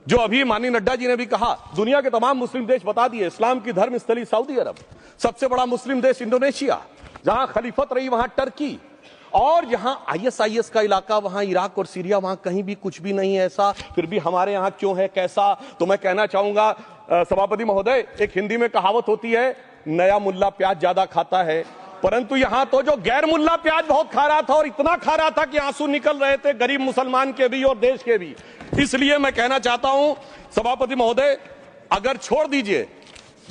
जो अभी माननीय नड्डा जी ने भी कहा, दुनिया के तमाम मुस्लिम देश बता दिए, इस्लाम की धर्म स्थली सऊदी अरब, सबसे बड़ा मुस्लिम देश इंडोनेशिया, जहां खलीफत रही वहां टर्की, और जहां आईएसआईएस का इलाका वहां इराक और सीरिया, वहां कहीं भी कुछ भी नहीं है ऐसा, फिर भी हमारे यहां क्यों है कैसा। तो मैं कहना चाहूंगा सभापति महोदय, एक हिंदी में कहावत होती है, नया मुल्ला प्याज ज्यादा खाता है, परंतु यहां तो जो गैर मुल्ला प्याज बहुत खा रहा था, और इतना खा रहा था कि आंसू निकल रहे थे गरीब मुसलमान के भी और देश के भी। इसलिए मैं कहना चाहता हूं सभापति महोदय, अगर छोड़ दीजिए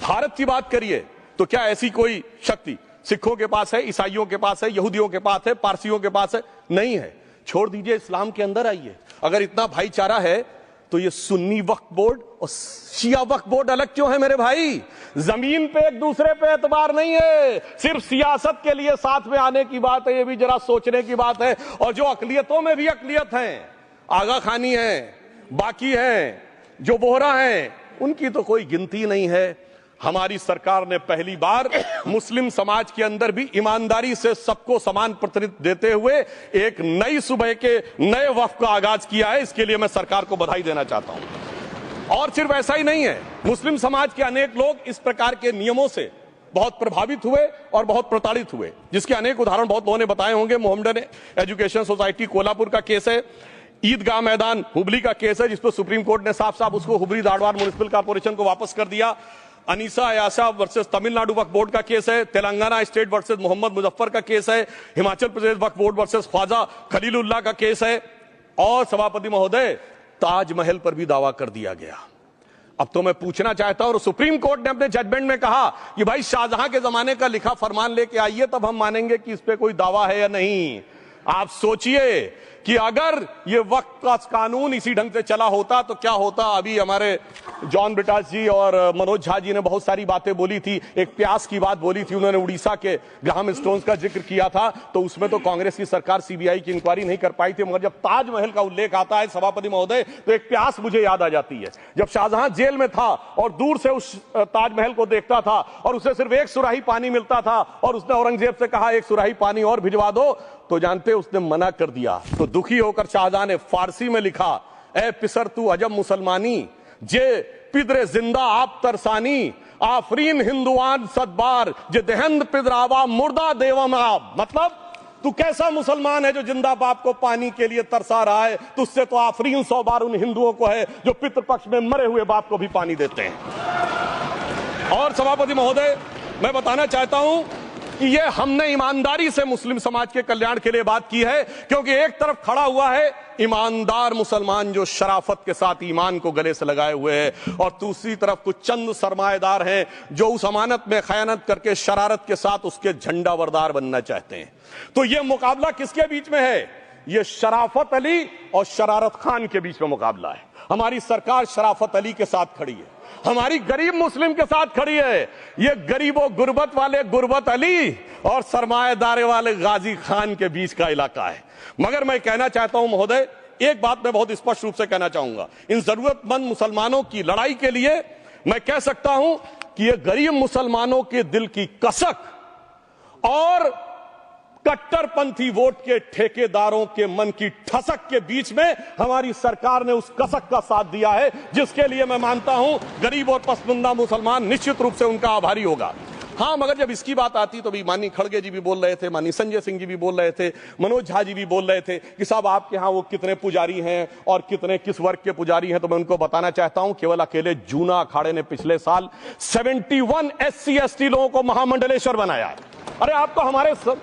भारत की बात करिए, तो क्या ऐसी कोई शक्ति सिखों के पास है, ईसाइयों के पास है, यहूदियों के पास है, पारसियों के पास है? नहीं है। छोड़ दीजिए, इस्लाम के अंदर आइए। अगर इतना भाईचारा है तो ये सुन्नी वक्फ बोर्ड और शिया वक्फ बोर्ड अलग क्यों है मेरे भाई? जमीन पे एक दूसरे पे एतबार नहीं है, सिर्फ सियासत के लिए साथ में आने की बात है। ये भी जरा सोचने की बात है। और जो अकलियतों में भी अकलियत है, आगा खानी है, बाकी है, जो बोहरा है, उनकी तो कोई गिनती नहीं है। हमारी सरकार ने पहली बार मुस्लिम समाज के अंदर भी ईमानदारी से सबको समान प्रतिनिधित्व देते हुए एक नई सुबह के नए वक्फ का आगाज किया है। इसके लिए मैं सरकार को बधाई देना चाहता हूं। और सिर्फ ऐसा ही नहीं है, मुस्लिम समाज के अनेक लोग इस प्रकार के नियमों से बहुत प्रभावित हुए और बहुत प्रताड़ित हुए, जिसके अनेक उदाहरण बहुत लोगों ने बताए होंगे। मोहम्मडन एजुकेशन सोसाइटी कोल्हापुर का केस है, ईदगाह मैदान हुबली का केस है, जिसको सुप्रीम कोर्ट ने साफ साफ उसको हुबली धारवाड़ म्युनिसिपल कॉर्पोरेशन को वापस कर दिया। अनीसा अयासा वर्सेस तमिलनाडु वक्फ बोर्ड का केस है, तेलंगाना स्टेट वर्सेस मोहम्मद मुजफ्फर का केस है, हिमाचल प्रदेश वक्फ बोर्ड वर्सेस ख्वाजा खलीलुल्लाह का केस है, और सभापति महोदय ताजमहल पर भी दावा कर दिया गया। अब तो मैं पूछना चाहता हूं, और सुप्रीम कोर्ट ने अपने जजमेंट में कहा कि भाई शाहजहां के जमाने का लिखा फरमान लेके आइए, तब हम मानेंगे कि इस पे कोई दावा है या नहीं। आप सोचिए कि अगर ये वक्त का कानून इसी ढंग से चला होता तो क्या होता। अभी हमारे जॉन ब्रिटास जी और मनोज झा जी ने बहुत सारी बातें बोली थी। एक प्यास की बात बोली थी उन्होंने, उड़ीसा के ग्राहम स्टोन्स का जिक्र किया था, तो उसमें तो कांग्रेस की सरकार सीबीआई की इंक्वायरी नहीं कर पाई थी। मगर जब ताजमहल का उल्लेख आता है सभापति महोदय, तो एक प्यास मुझे याद आ जाती है। जब शाहजहां जेल में था और दूर से उस ताजमहल को देखता था और उसे सिर्फ एक सुराही पानी मिलता था, और उसने औरंगजेब से कहा एक सुराही पानी और भिजवा दो, तो जानते उसने मना कर दिया। तो दुखी होकर शाहजहां ने फारसी में लिखा, ए पिसर तू अजब मुसलमानी, जे पिदरे जिंदा आप तरसानी, आफरीन हिंदुआन सदबार, जे देहंद पिदरावा मुर्दा देवम आप। मतलब तू कैसा मुसलमान है जो जिंदा बाप को पानी के लिए तरसा रहा है? तुझसे तो आफरीन 100 बार उन हिंदुओं को है जो पितृपक्ष में मरे हुए बाप को भी पानी देते हैं। और सभापति महोदय, मैं बताना चाहता हूं कि ये हमने ईमानदारी से मुस्लिम समाज के कल्याण के लिए बात की है, क्योंकि एक तरफ खड़ा हुआ है ईमानदार मुसलमान जो शराफत के साथ ईमान को गले से लगाए हुए हैं, और दूसरी तरफ कुछ चंद सरमाएदार हैं जो उस अमानत में खयानत करके शरारत के साथ उसके झंडा बरदार बनना चाहते हैं। तो ये मुकाबला किसके बीच में है? ये शराफत अली और शरारत खान के बीच में मुकाबला है। हमारी सरकार शराफत अली के साथ खड़ी है, हमारी गरीब मुस्लिम के साथ खड़ी है। ये गरीबों गुर्बत वाले गुर्बत अली और सरमाएदार वाले गाजी खान के बीच का इलाका है। मगर मैं कहना चाहता हूं महोदय, एक बात मैं बहुत स्पष्ट रूप से कहना चाहूंगा, इन जरूरतमंद मुसलमानों की लड़ाई के लिए मैं कह सकता हूं कि ये गरीब मुसलमानों के दिल की कसक और कट्टरपंथी वोट के ठेकेदारों के मन की ठसक के बीच में हमारी सरकार ने उस कसक का साथ दिया है, जिसके लिए मैं मानता हूं गरीब और पसमानदा मुसलमान निश्चित रूप से उनका आभारी होगा। हाँ, मगर जब इसकी बात आती तो भी माननीय खड़गे जी भी बोल रहे थे, माननीय संजय सिंह जी भी बोल रहे थे, मनोज झा जी भी बोल रहे थे कि साहब आपके यहाँ वो कितने पुजारी हैं और कितने किस वर्ग के पुजारी हैं। तो मैं उनको बताना चाहता हूं, केवल अकेले जूना अखाड़े ने पिछले साल 71 SC ST लोगों को महामंडलेश्वर बनाया। अरे आपको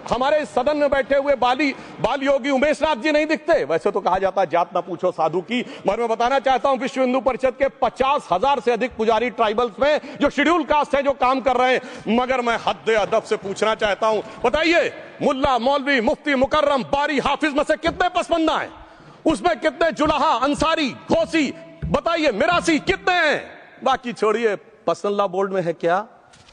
हमारे सदन में बैठे हुए बाल योगी उमेश नाथ जी नहीं दिखते? वैसे तो कहा जाता है जात ना पूछो साधु की, मगर मैं बताना चाहता हूं विश्व हिंदू परिषद के 50,000 से अधिक पुजारी ट्राइबल्स में जो शेड्यूल कास्ट है जो काम कर रहे हैं। मगर मैं हद अदब से पूछना चाहता हूं, बताइए मुल्ला मौलवी मुफ्ती मुकर्रम बारी हाफिज में से कितने पसमंदा हैं? उसमें कितने जुलाहा अंसारी घोसी बताइए मिरासी कितने हैं? बाकी छोड़िए, पसंदला बोर्ड में है क्या?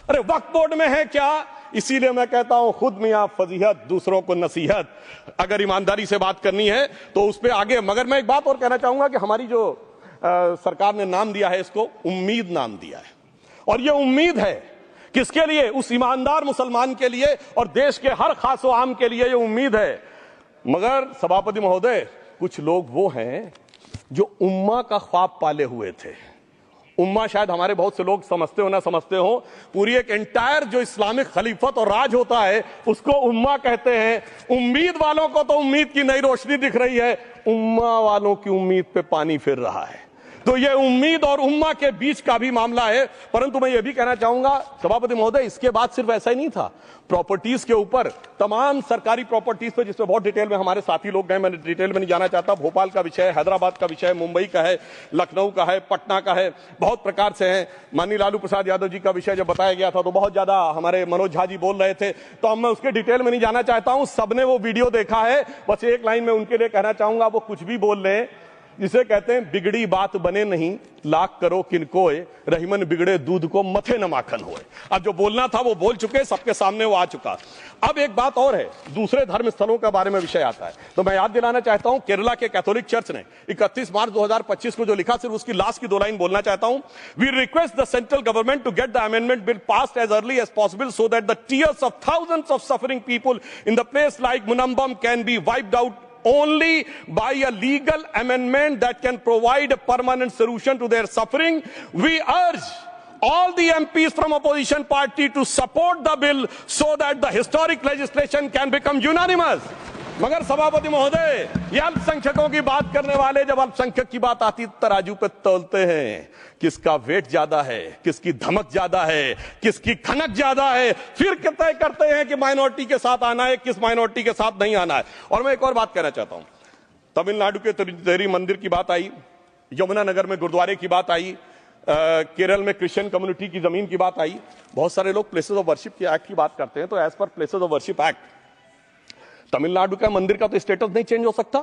अरे वक्फ बोर्ड में है क्या? इसीलिए मैं कहता हूं खुद मियां फजीहत दूसरों को नसीहत। अगर ईमानदारी से बात करनी है तो उस पर आगे। मगर मैं एक बात और कहना चाहूंगा कि हमारी जो सरकार ने नाम दिया है इसको उम्मीद नाम दिया है, और ये उम्मीद है किसके लिए? उस ईमानदार मुसलमान के लिए और देश के हर खास व आम के लिए ये उम्मीद है। मगर सभापति महोदय, कुछ लोग वो हैं जो उम्मा का ख्वाब पाले हुए थे। उम्मा शायद हमारे बहुत से लोग समझते हो ना समझते हो, पूरी एक एंटायर जो इस्लामिक खलीफत और राज होता है उसको उम्मा कहते हैं। उम्मीद वालों को तो उम्मीद की नई रोशनी दिख रही है, उम्मा वालों की उम्मीद पे पानी फिर रहा है। तो ये उम्मीद और उम्मा के बीच का भी मामला है। परंतु मैं ये भी कहना चाहूंगा सभापति महोदय, इसके बाद सिर्फ ऐसा ही नहीं था, प्रॉपर्टीज के ऊपर, तमाम सरकारी प्रॉपर्टीज पे, जिसमें बहुत डिटेल में हमारे साथी लोग गए, मैं डिटेल में नहीं जाना चाहता। भोपाल का विषय, हैदराबाद का विषय, मुंबई का है, लखनऊ का है, पटना का है, बहुत प्रकार से है। माननीय लालू प्रसाद यादव जी का विषय जब बताया गया था तो बहुत ज्यादा हमारे मनोज झा जी बोल रहे थे, तो अब मैं उसके डिटेल में नहीं जाना चाहता हूं। सबने वो वीडियो देखा है। बस एक लाइन में उनके लिए कहना चाहूंगा, वो कुछ भी बोल रहे हैं, जिसे कहते हैं बिगड़ी बात बने नहीं, लाख करो किनकोए, रहीमन बिगड़े दूध को मथे न माखन होए। अब जो बोलना था वो बोल चुके, सबके सामने वो आ चुका। अब एक बात और है, दूसरे धर्म स्थलों के बारे में विषय आता है, तो मैं याद दिलाना चाहता हूं, केरला के कैथोलिक चर्च ने 31 मार्च 2025 को जो लिखा, सिर्फ उसकी लास्ट की 2 लाइन बोलना चाहता हूं। We request the central government to get the amendment bill passed as early as possible so that the tears of thousands of suffering people in the place like Munambam can be wiped out only by a legal amendment that can provide a permanent solution to their suffering. We urge all the MPs from opposition party to support the bill so that the historic legislation can become unanimous. मगर सभापति महोदय, ये अल्पसंख्यकों की बात करने वाले जब अल्पसंख्यक की बात आती तराजू पे तोलते हैं, किसका वेट ज्यादा है, किसकी धमक ज्यादा है, किसकी खनक ज्यादा है, फिर तय करते हैं कि माइनॉरिटी के साथ आना है, किस माइनॉरिटी के साथ नहीं आना है। और मैं एक और बात कहना चाहता हूं, तमिलनाडु के तिरुचेरी मंदिर की बात आई, यमुनानगर में गुरुद्वारे की बात आई, केरल में क्रिश्चियन कम्युनिटी की जमीन की बात आई। बहुत सारे लोग प्लेसेस ऑफ वर्शिप के एक्ट की बात करते हैं, तो as per places of worship act Tamil Nadu का मंदिर का तो स्टेटस नहीं चेंज हो सकता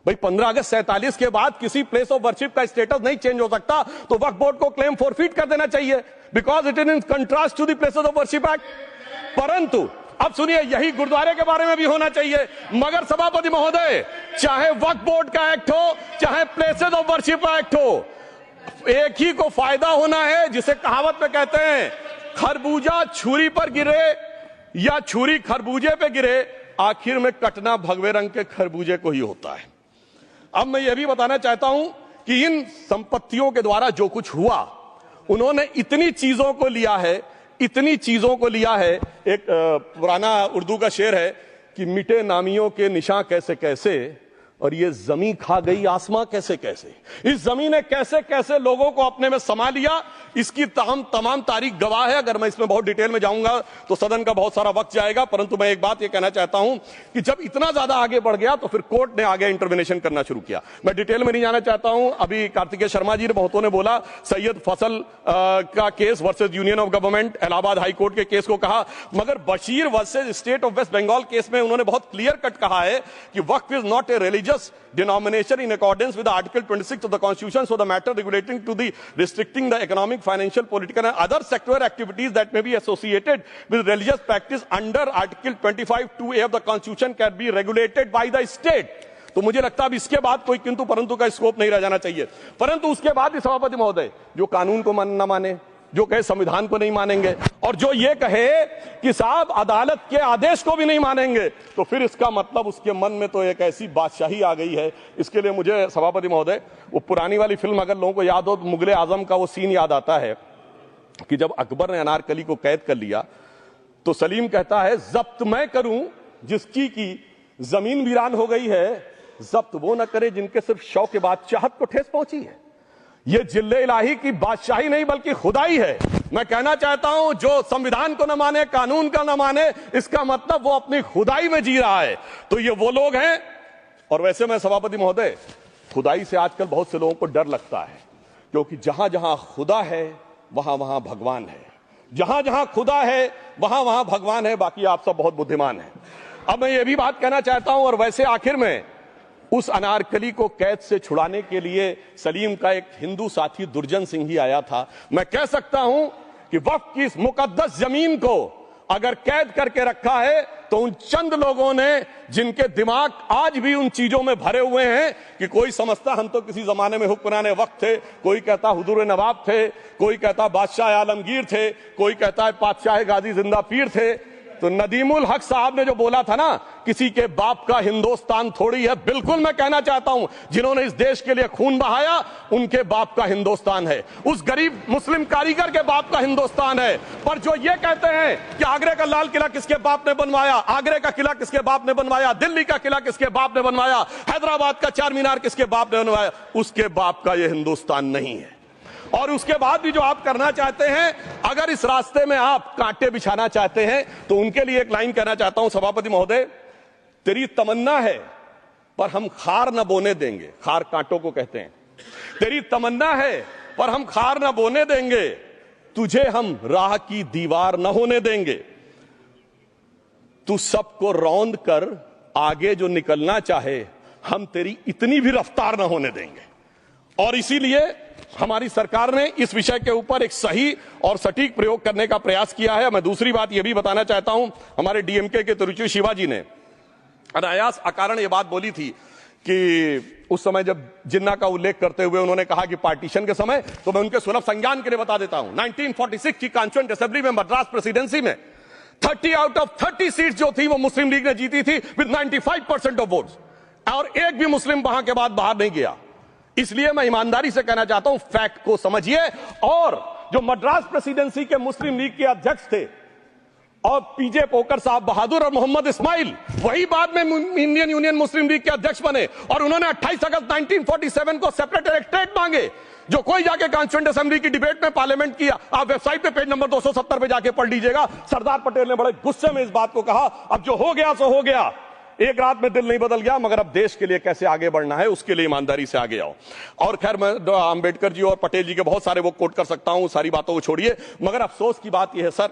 भाई। 15 अगस्त 47 के बाद किसी प्लेस ऑफ वर्शिप का स्टेटस नहीं चेंज हो सकता, तो वक्फ बोर्ड को क्लेम फॉरफिट कर देना चाहिए, because it is in contrast to the places of worship act. परंतु अब सुनिए, यही गुरुद्वारे के बारे में भी होना चाहिए। मगर सभापति महोदय, चाहे वक्फ बोर्ड का एक्ट हो, चाहे प्लेसेस ऑफ वर्शिप एक्ट हो, एक ही को फायदा होना है, जिसे कहावत में कहते हैं, खरबूजा छुरी पर गिरे या छुरी खरबूजे पे गिरे, आखिर में कटना भगवे रंग के खरबूजे को ही होता है। अब मैं यह भी बताना चाहता हूं कि इन संपत्तियों के द्वारा जो कुछ हुआ, उन्होंने इतनी चीजों को लिया है, इतनी चीजों को लिया है। एक पुराना उर्दू का शेर है कि मिटे नामियों के निशान कैसे कैसे, और ये जमीन खा गई आसमां कैसे कैसे। इस जमीन ने कैसे कैसे लोगों को अपने में समा लिया, इसकी तमाम तारीख गवाह है। अगर मैं इसमें बहुत डिटेल में जाऊंगा तो सदन का बहुत सारा वक्त जाएगा, परंतु मैं एक बात ये कहना चाहता हूं कि जब इतना ज्यादा आगे बढ़ गया तो फिर कोर्ट ने आगे इंटरवेंशन करना शुरू किया। मैं डिटेल में नहीं जाना चाहता हूं। अभी कार्तिकेय शर्मा जी ने, बहुतों ने बोला सैयद फसल का case versus union of government, Allahabad high court के केस को कहा, मगर Bashir versus state of west Bengal case में उन्होंने बहुत क्लियर कट कहा है कि waqf is not a religious denomination in accordance with the Article 26 of the Constitution, so the matter relating to the restricting the economic, financial, political and other sector activities that may be associated with religious practice under Article 25(2)(a) of the Constitution can be regulated by the state. तो मुझे लगता है अब इसके बाद कोई किंतु परंतु का स्कोप नहीं रह जाना चाहिए। परंतु उसके बाद भी सभापति महोदय, जो कानून को न माने, जो कहे संविधान को नहीं मानेंगे, और जो ये कहे कि साहब अदालत के आदेश को भी नहीं मानेंगे, तो फिर इसका मतलब उसके मन में तो एक ऐसी बादशाही आ गई है। इसके लिए मुझे सभापति महोदय, वो पुरानी वाली फिल्म अगर लोगों को याद हो तो मुगले आजम का वो सीन याद आता है कि जब अकबर ने अनारकली को कैद कर लिया तो सलीम कहता है, जब्त मैं करूं जिसकी की जमीन वीरान हो गई है, जब्त वो न करे जिनके सिर्फ शौक के बाद चाहत को ठेस पहुंची है। ये जिल्ले इलाही की बादशाही नहीं बल्कि खुदाई है। मैं कहना चाहता हूं, जो संविधान को न माने, कानून का न माने, इसका मतलब वो अपनी खुदाई में जी रहा है। तो ये वो लोग हैं। और वैसे मैं सभापति महोदय, खुदाई से आजकल बहुत से लोगों को डर लगता है, क्योंकि जहां जहां खुदा है वहां वहां भगवान है, जहां जहां खुदा है वहां वहां भगवान है। बाकी आप सब बहुत बुद्धिमान हैं। अब मैं ये भी बात कहना चाहता हूं, और वैसे आखिर में उस अनारकली को कैद से छुड़ाने के लिए सलीम का एक हिंदू साथी दुर्जन सिंह ही आया था। मैं कह सकता हूं कि वक्फ की इस मुकद्दस जमीन को अगर कैद करके रखा है तो उन चंद लोगों ने, जिनके दिमाग आज भी उन चीजों में भरे हुए हैं कि कोई समझता हम तो किसी जमाने में हुक्मरान वक्त थे, कोई कहता हुजूर नवाब थे, कोई कहता बादशाह आलमगीर थे, कोई कहता है बादशाह गाजी जिंदा पीर थे। तो नदीमुल हक साहब ने जो बोला था ना, किसी के बाप का हिंदुस्तान थोड़ी है, बिल्कुल मैं कहना चाहता हूं, जिन्होंने इस देश के लिए खून बहाया उनके बाप का हिंदुस्तान है, उस गरीब मुस्लिम कारीगर के बाप का हिंदुस्तान है। पर जो ये कहते हैं कि आगरे का लाल किला किसके बाप ने बनवाया, आगरे का किला किसके बाप ने बनवाया, दिल्ली का किला किसके बाप ने बनवाया, हैदराबाद का चार मीनार किसके बाप ने बनवाया, उसके बाप का यह हिंदुस्तान नहीं है। और उसके बाद भी जो आप करना चाहते हैं, अगर इस रास्ते में आप कांटे बिछाना चाहते हैं, तो उनके लिए एक लाइन कहना चाहता हूं, सभापति महोदय, तेरी तमन्ना है पर हम खार न बोने देंगे, खार कांटों को कहते हैं, तेरी तमन्ना है पर हम खार न बोने देंगे, तुझे हम राह की दीवार न होने देंगे, तू सबको रौंद कर आगे जो निकलना चाहे हम तेरी इतनी भी रफ्तार न होने देंगे। और इसीलिए हमारी सरकार ने इस विषय के ऊपर एक सही और सटीक प्रयोग करने का प्रयास किया है। मैं दूसरी बात यह भी बताना चाहता हूं, हमारे डीएमके के तिरुचि शिवाजी ने अनायास अकारण यह बात बोली थी कि उस समय जब जिन्ना का उल्लेख करते हुए उन्होंने कहा कि पार्टीशन के समय, तो मैं उनके सुलभ संज्ञान के लिए बता देता हूं, 1946 की कॉन्स्टिट्यूएंट असेंबली में मद्रास प्रेसिडेंसी में 30 आउट ऑफ 30 सीट जो थी वो मुस्लिम लीग ने जीती थी विद 95% ऑफ वोट्स, और एक भी मुस्लिम वहां के बाद बाहर नहीं गया। इसलिए मैं ईमानदारी से कहना चाहता हूं, फैक्ट को समझिए। और जो मद्रास प्रेसिडेंसी के मुस्लिम लीग के अध्यक्ष थे और पीजे पोकर साहब बहादुर और मोहम्मद इस्माइल, वही बाद में इंडियन यूनियन मुस्लिम लीग के अध्यक्ष बने, और उन्होंने 28 अगस्त 1947 को सेपरेट इलेक्टोरेट मांगे, जो कोई जाके कॉन्स्टिट्यूएंट असेंबली की डिबेट में पार्लियामेंट किया, आप वेबसाइट पे पेज नंबर 270 पे जाके पढ़ लीजिएगा। सरदार पटेल ने बड़े गुस्से में इस बात को कहा, अब जो हो गया सो हो गया, एक रात में दिल नहीं बदल गया, मगर अब देश के लिए कैसे आगे बढ़ना है उसके लिए ईमानदारी से आगे आओ। और खैर मैं अंबेडकर जी और पटेल जी के बहुत सारे वो कोट कर सकता हूं, सारी बातों को छोड़िए, मगर अफसोस की बात यह है सर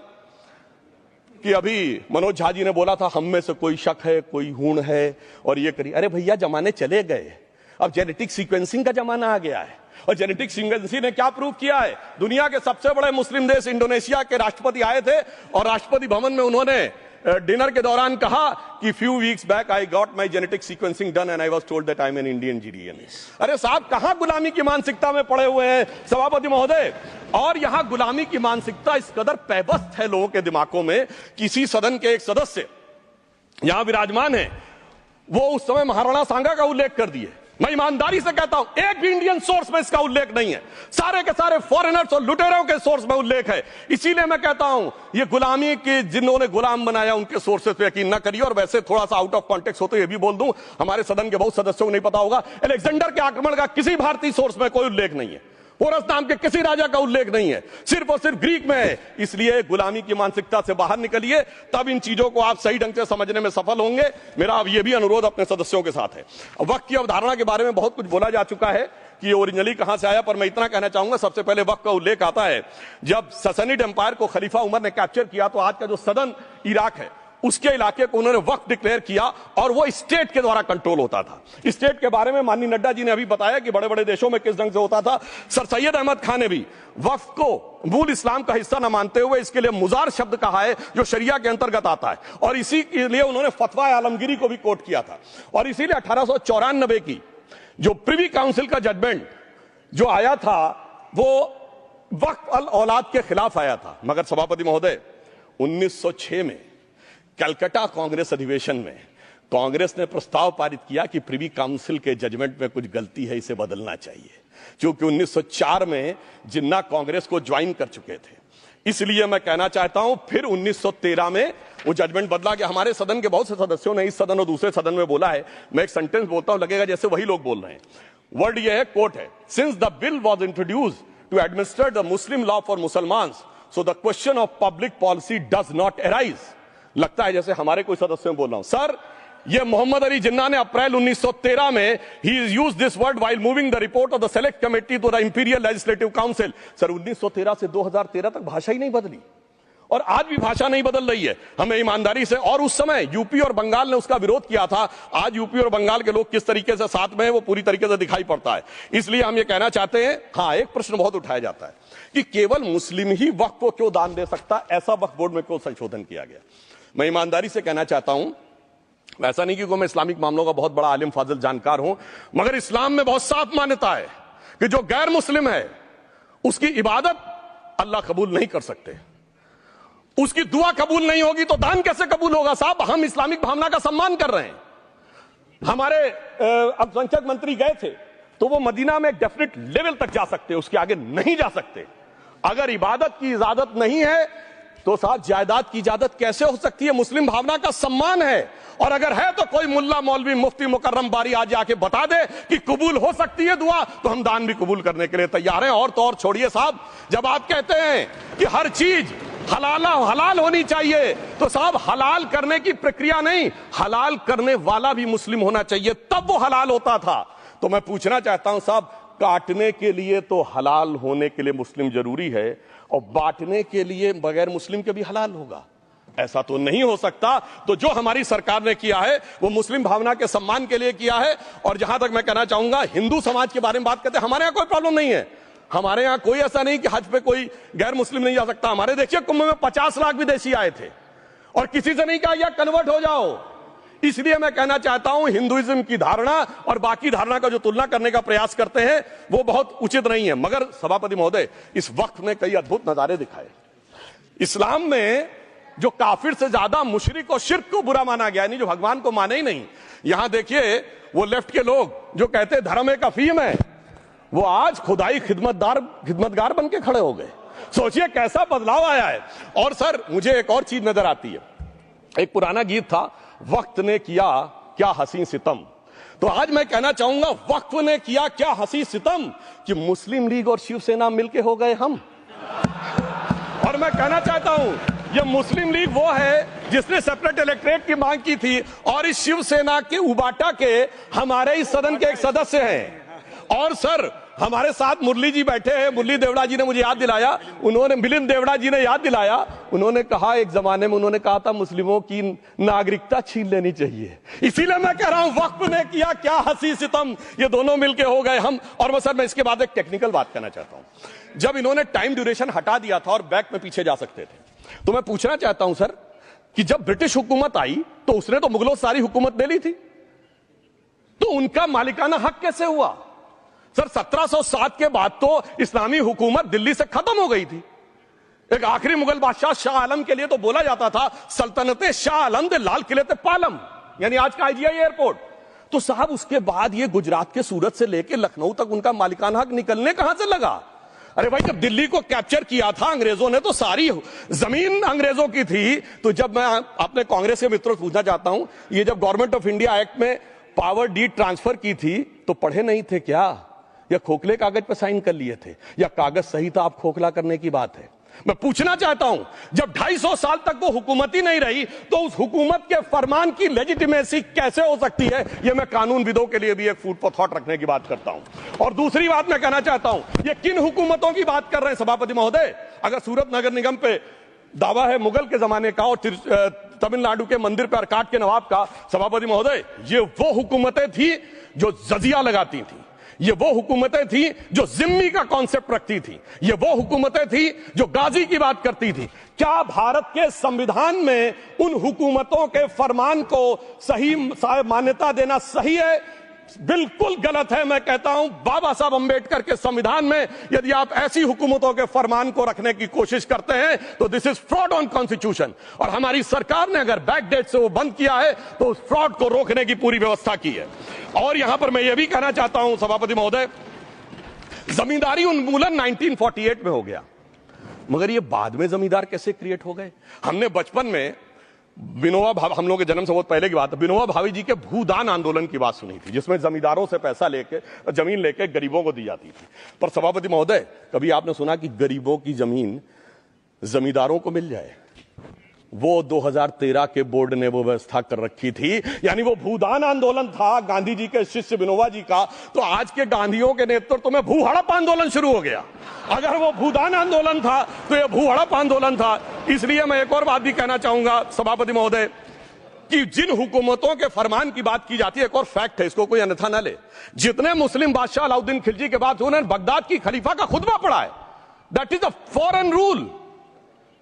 कि अभी मनोज झा जी ने बोला था हम में से कोई शक है, कोई हूण है और ये करिए। अरे भैया जमाने चले गए, अब जेनेटिक सीक्वेंसिंग का जमाना आ गया है, और जेनेटिक सीक्वेंसिंग ने क्या प्रूव किया है, दुनिया के सबसे बड़े मुस्लिम देश इंडोनेशिया के राष्ट्रपति आए थे और राष्ट्रपति भवन में उन्होंने डिनर के दौरान कहा कि few weeks back I got my genetic sequencing done and I was told that I am an Indian GDNA. अरे साहब कहां गुलामी की मानसिकता में पड़े हुए हैं सभापति महोदय। और यहां गुलामी की मानसिकता इस कदर पैबस्त है लोगों के दिमागों में, किसी सदन के एक सदस्य यहां विराजमान है, वो उस समय महाराणा सांगा का उल्लेख कर दिए। मैं ईमानदारी से कहता हूं एक भी इंडियन सोर्स में इसका उल्लेख नहीं है, सारे के सारे फॉरेनर्स और लुटेरों के सोर्स में उल्लेख है। इसीलिए मैं कहता हूं ये गुलामी के जिन्होंने गुलाम बनाया उनके सोर्सेस पे यकीन ना करिए। और वैसे थोड़ा सा आउट ऑफ कॉन्टेक्स्ट हो तो ये भी बोल दूं, हमारे सदन के बहुत सदस्यों को नहीं पता होगा, अलेक्जेंडर के आक्रमण का किसी भारतीय सोर्स में कोई उल्लेख नहीं है, पोरस नाम के किसी राजा का उल्लेख नहीं है, सिर्फ और सिर्फ ग्रीक में है। इसलिए गुलामी की मानसिकता से बाहर निकलिए, तब इन चीजों को आप सही ढंग से समझने में सफल होंगे। मेरा अब यह भी अनुरोध अपने सदस्यों के साथ है। वक्त की अवधारणा के बारे में बहुत कुछ बोला जा चुका है कि ये ओरिजिनली कहां से आया, पर मैं इतना कहना चाहूंगा, सबसे पहले वक्त का उल्लेख आता है जब ससनिड एम्पायर को खलीफा उमर ने कैप्चर किया, तो आज का जो सदन इराक है उसके इलाके को उन्होंने वक्फ डिक्लेयर किया और वो स्टेट के द्वारा कंट्रोल होता था। स्टेट के बारे में माननीय नड्डा जी ने अभी बताया कि बड़े बड़े देशों में किस ढंग से होता था। सर सैयद अहमद खान ने भी वक्फ को मूल इस्लाम का हिस्सा न मानते हुए इसके लिए मुजार शब्द कहा है जो शरिया के अंतर्गत आता है, और इसी के लिए उन्होंने फतवा आलमगीरी को भी कोट किया था। और इसीलिए 1894 की जो प्रिवी काउंसिल का जजमेंट जो आया था वो वक्फ अल औलाद के खिलाफ आया था। मगर सभापति महोदय 1906 में कलकत्ता कांग्रेस अधिवेशन में कांग्रेस ने प्रस्ताव पारित किया कि प्रिवी काउंसिल के जजमेंट में कुछ गलती है, इसे बदलना चाहिए, क्योंकि 1904 में जिन्ना कांग्रेस को ज्वाइन कर चुके थे। इसलिए मैं कहना चाहता हूं फिर 1913 में वो जजमेंट बदला गया। हमारे सदन के बहुत से सदस्यों ने इस सदन और दूसरे सदन में बोला है, मैं एक सेंटेंस बोलता हूं लगेगा जैसे वही लोग बोल रहे हैं। वर्ड ये है, कोट है, since the bill was introduced to administer the Muslim law for Mussalmans so the question of public policy does not arise. लगता है जैसे हमारे कोई सदस्यों में बोल रहा हूं। सर ये मोहम्मद अली जिन्ना ने अप्रैल 1913 में ही used this word while moving the report of the select committee to the imperial legislative council. Sir 1913 से 2013 तक भाषा ही नहीं बदली, और आज भी भाषा नहीं बदल रही है। हमें ईमानदारी से, और उस समय यूपी और बंगाल ने उसका विरोध किया था, आज यूपी और बंगाल के लोग किस तरीके से साथ में है वो पूरी तरीके से दिखाई पड़ता है। इसलिए हम ये कहना चाहते हैं, हाँ एक प्रश्न बहुत उठाया जाता है कि केवल मुस्लिम ही वक्फ को क्यों दान दे सकता, ऐसा वक्फ बोर्ड में क्यों संशोधन किया गया। मैं ईमानदारी से कहना चाहता हूं, ऐसा नहीं कि मैं इस्लामिक मामलों का बहुत बड़ा आलिम फाजिल जानकार हूं, मगर इस्लाम में बहुत साफ मान्यता है कि जो गैर मुस्लिम है उसकी इबादत अल्लाह कबूल नहीं कर सकते। उसकी दुआ कबूल नहीं होगी तो दान कैसे कबूल होगा? साहब, हम इस्लामिक भावना का सम्मान कर रहे हैं। हमारे अल्पसंख्यक मंत्री गए थे तो वो मदीना में डेफिनेट लेवल तक जा सकते, उसके आगे नहीं जा सकते। अगर इबादत की इजाजत नहीं है तो साहब जायदाद की इजाजत कैसे हो सकती है? मुस्लिम भावना का सम्मान है, और अगर है तो कोई मुल्ला मौलवी मुफ्ती मुकर्रम बारी आज आके बता दे कि कबूल हो सकती है दुआ, तो हम दान भी कबूल करने के लिए तैयार हैं। और तो और छोड़िए साहब, जब आप कहते हैं कि हर चीज हलाल होनी चाहिए, तो साहब हलाल करने की प्रक्रिया नहीं, हलाल करने वाला भी मुस्लिम होना चाहिए, तब वो हलाल होता था। तो मैं पूछना चाहता हूं साहब, काटने के लिए तो हलाल होने के लिए मुस्लिम जरूरी है, और बांटने के लिए बगैर मुस्लिम के भी हलाल होगा? ऐसा तो नहीं हो सकता। तो जो हमारी सरकार ने किया है वो मुस्लिम भावना के सम्मान के लिए किया है। और जहां तक मैं कहना चाहूंगा, हिंदू समाज के बारे में बात करते हैं, हमारे यहां कोई प्रॉब्लम नहीं है। हमारे यहां कोई ऐसा नहीं कि हज पे कोई गैर मुस्लिम नहीं जा सकता। हमारे देखिए कुंभ में 50 लाख विदेशी आए थे और किसी से नहीं कहा या कन्वर्ट हो जाओ। इसलिए मैं कहना चाहता हूं, हिंदुइज्म की धारणा और बाकी धारणा का जो तुलना करने का प्रयास करते हैं वो बहुत उचित नहीं है। मगर सभापति महोदय, इस वक्त ने कई अद्भुत नजारे दिखाए। इस्लाम में जो काफिर से ज्यादा मुशरिक और शिर्क को बुरा माना गया, यानी जो भगवान को माने ही नहीं। यहां देखिए वो लेफ्ट के लोग जो कहते धर्म एक अफीम है, वो आज खुदाई खिदमतगार बन के खड़े हो गए। सोचिए कैसा बदलाव आया है। और सर, मुझे एक और चीज नजर आती है। एक पुराना गीत था, वक्त ने किया क्या हसी सितम। तो आज मैं कहना चाहूंगा, वक्त ने किया क्या हसी सितम कि मुस्लिम लीग और शिवसेना मिलके हो गए हम। और मैं कहना चाहता हूं, ये मुस्लिम लीग वो है जिसने सेपरेट इलेक्टोरेट की मांग की थी, और इस शिवसेना के उबाटा के हमारे इस सदन के एक सदस्य हैं। और सर, हमारे साथ मुरली जी बैठे हैं। मुरली देवड़ा जी ने मुझे याद दिलाया, मिलिंद देवड़ा जी ने याद दिलाया, उन्होंने कहा एक जमाने में उन्होंने कहा था मुस्लिमों की नागरिकता छीन लेनी चाहिए। इसीलिए मैं कह रहा हूं, वक्त ने किया क्या हसी सितम, ये दोनों मिलके हो गए हम। और सर, मैं इसके बाद एक टेक्निकल बात करना चाहता हूं। जब इन्होंने टाइम ड्यूरेशन हटा दिया था और बैक में पीछे जा सकते थे, तो मैं पूछना चाहता हूं सर कि जब ब्रिटिश हुकूमत आई तो उसने तो मुगलों सारी हुकूमत ले ली थी, तो उनका मालिकाना हक कैसे हुआ? सर, 1707 के बाद तो इस्लामी हुकूमत दिल्ली से खत्म हो गई थी। एक आखिरी मुगल बादशाह शाह आलम के लिए तो बोला जाता था सल्तनते शाह आलम दे लाल किले ते पालम, यानी आज का IGI एयरपोर्ट। तो साहब उसके बाद ये गुजरात के सूरत से लेकर लखनऊ तक उनका मालिकाना हक निकलने कहां से लगा? अरे भाई, जब दिल्ली को कैप्चर किया था अंग्रेजों ने तो सारी जमीन अंग्रेजों की थी। तो जब मैं अपने कांग्रेस के मित्रों से पूछना चाहता हूं, ये जब गवर्नमेंट ऑफ इंडिया एक्ट में पावर डीड ट्रांसफर की थी तो पढ़े नहीं थे क्या? या खोखले कागज पर साइन कर लिए थे, या कागज सही था, आप खोखला करने की बात है? मैं पूछना चाहता हूं, जब 250 साल तक वो हुकूमत ही नहीं रही तो उस हुकूमत के फरमान की लेजिटिमेसी कैसे हो सकती है? ये मैं कानून विदों के लिए भी एक फूड फॉर थॉट रखने की बात करता हूं। और दूसरी बात मैं कहना चाहता हूं, ये किन हुकूमतों की बात कर रहे हैं सभापति महोदय? अगर सूरत नगर निगम पे दावा है मुगल के जमाने का और तमिलनाडु के मंदिर पर अरकाट के नवाब का, सभापति महोदय, ये वो हुकूमतें थी जो जजिया लगाती थी, ये वो हुकूमतें थी जो जिम्मी का कॉन्सेप्ट रखती थी, ये वो हुकूमतें थी जो गाजी की बात करती थी। क्या भारत के संविधान में उन हुकूमतों के फरमान को सही मान्यता देना सही है? बिल्कुल गलत है। मैं कहता हूं, बाबा साहब अंबेडकर के संविधान में यदि आप ऐसी हुकूमतों के फरमान को रखने की कोशिश करते हैं तो this is fraud on constitution. और हमारी सरकार ने अगर बैकडेट से वो बंद किया है तो उस फ्रॉड को रोकने की पूरी व्यवस्था की है। और यहां पर मैं ये भी कहना चाहता हूं सभापति महोदय, जमींदारी उन्मूलन 1948 में हो गया, मगर ये बाद में जमींदार कैसे क्रिएट हो गए? हमने बचपन में विनोबा भावे, हम लोग के जन्म से बहुत पहले की बात है, विनोबा भावे जी के भूदान आंदोलन की बात सुनी थी, जिसमें जमींदारों से पैसा लेके जमीन लेके गरीबों को दी जाती थी। पर सभापति महोदय, कभी आपने सुना कि गरीबों की जमीन जमींदारों को मिल जाए? वो 2013 के बोर्ड ने वो व्यवस्था कर रखी थी। यानी वो भूदान आंदोलन था गांधी जी के शिष्य विनोबा जी का, तो आज के गांधियों के नेतृत्व में भू हड़प आंदोलन शुरू हो गया। अगर वो भूदान आंदोलन था तो ये भू हड़प आंदोलन था। इसलिए मैं एक और बात भी कहना चाहूंगा सभापति महोदय कि जिन हुकूमतों के फरमान की बात की जाती है, एक और फैक्ट है, इसको कोई अन्यथा न ले, जितने मुस्लिम बादशाह अलाउद्दीन खिलजी के बाद उन्होंने बगदाद की खलीफा का खुतबा पढ़ा है। That is a foreign rule,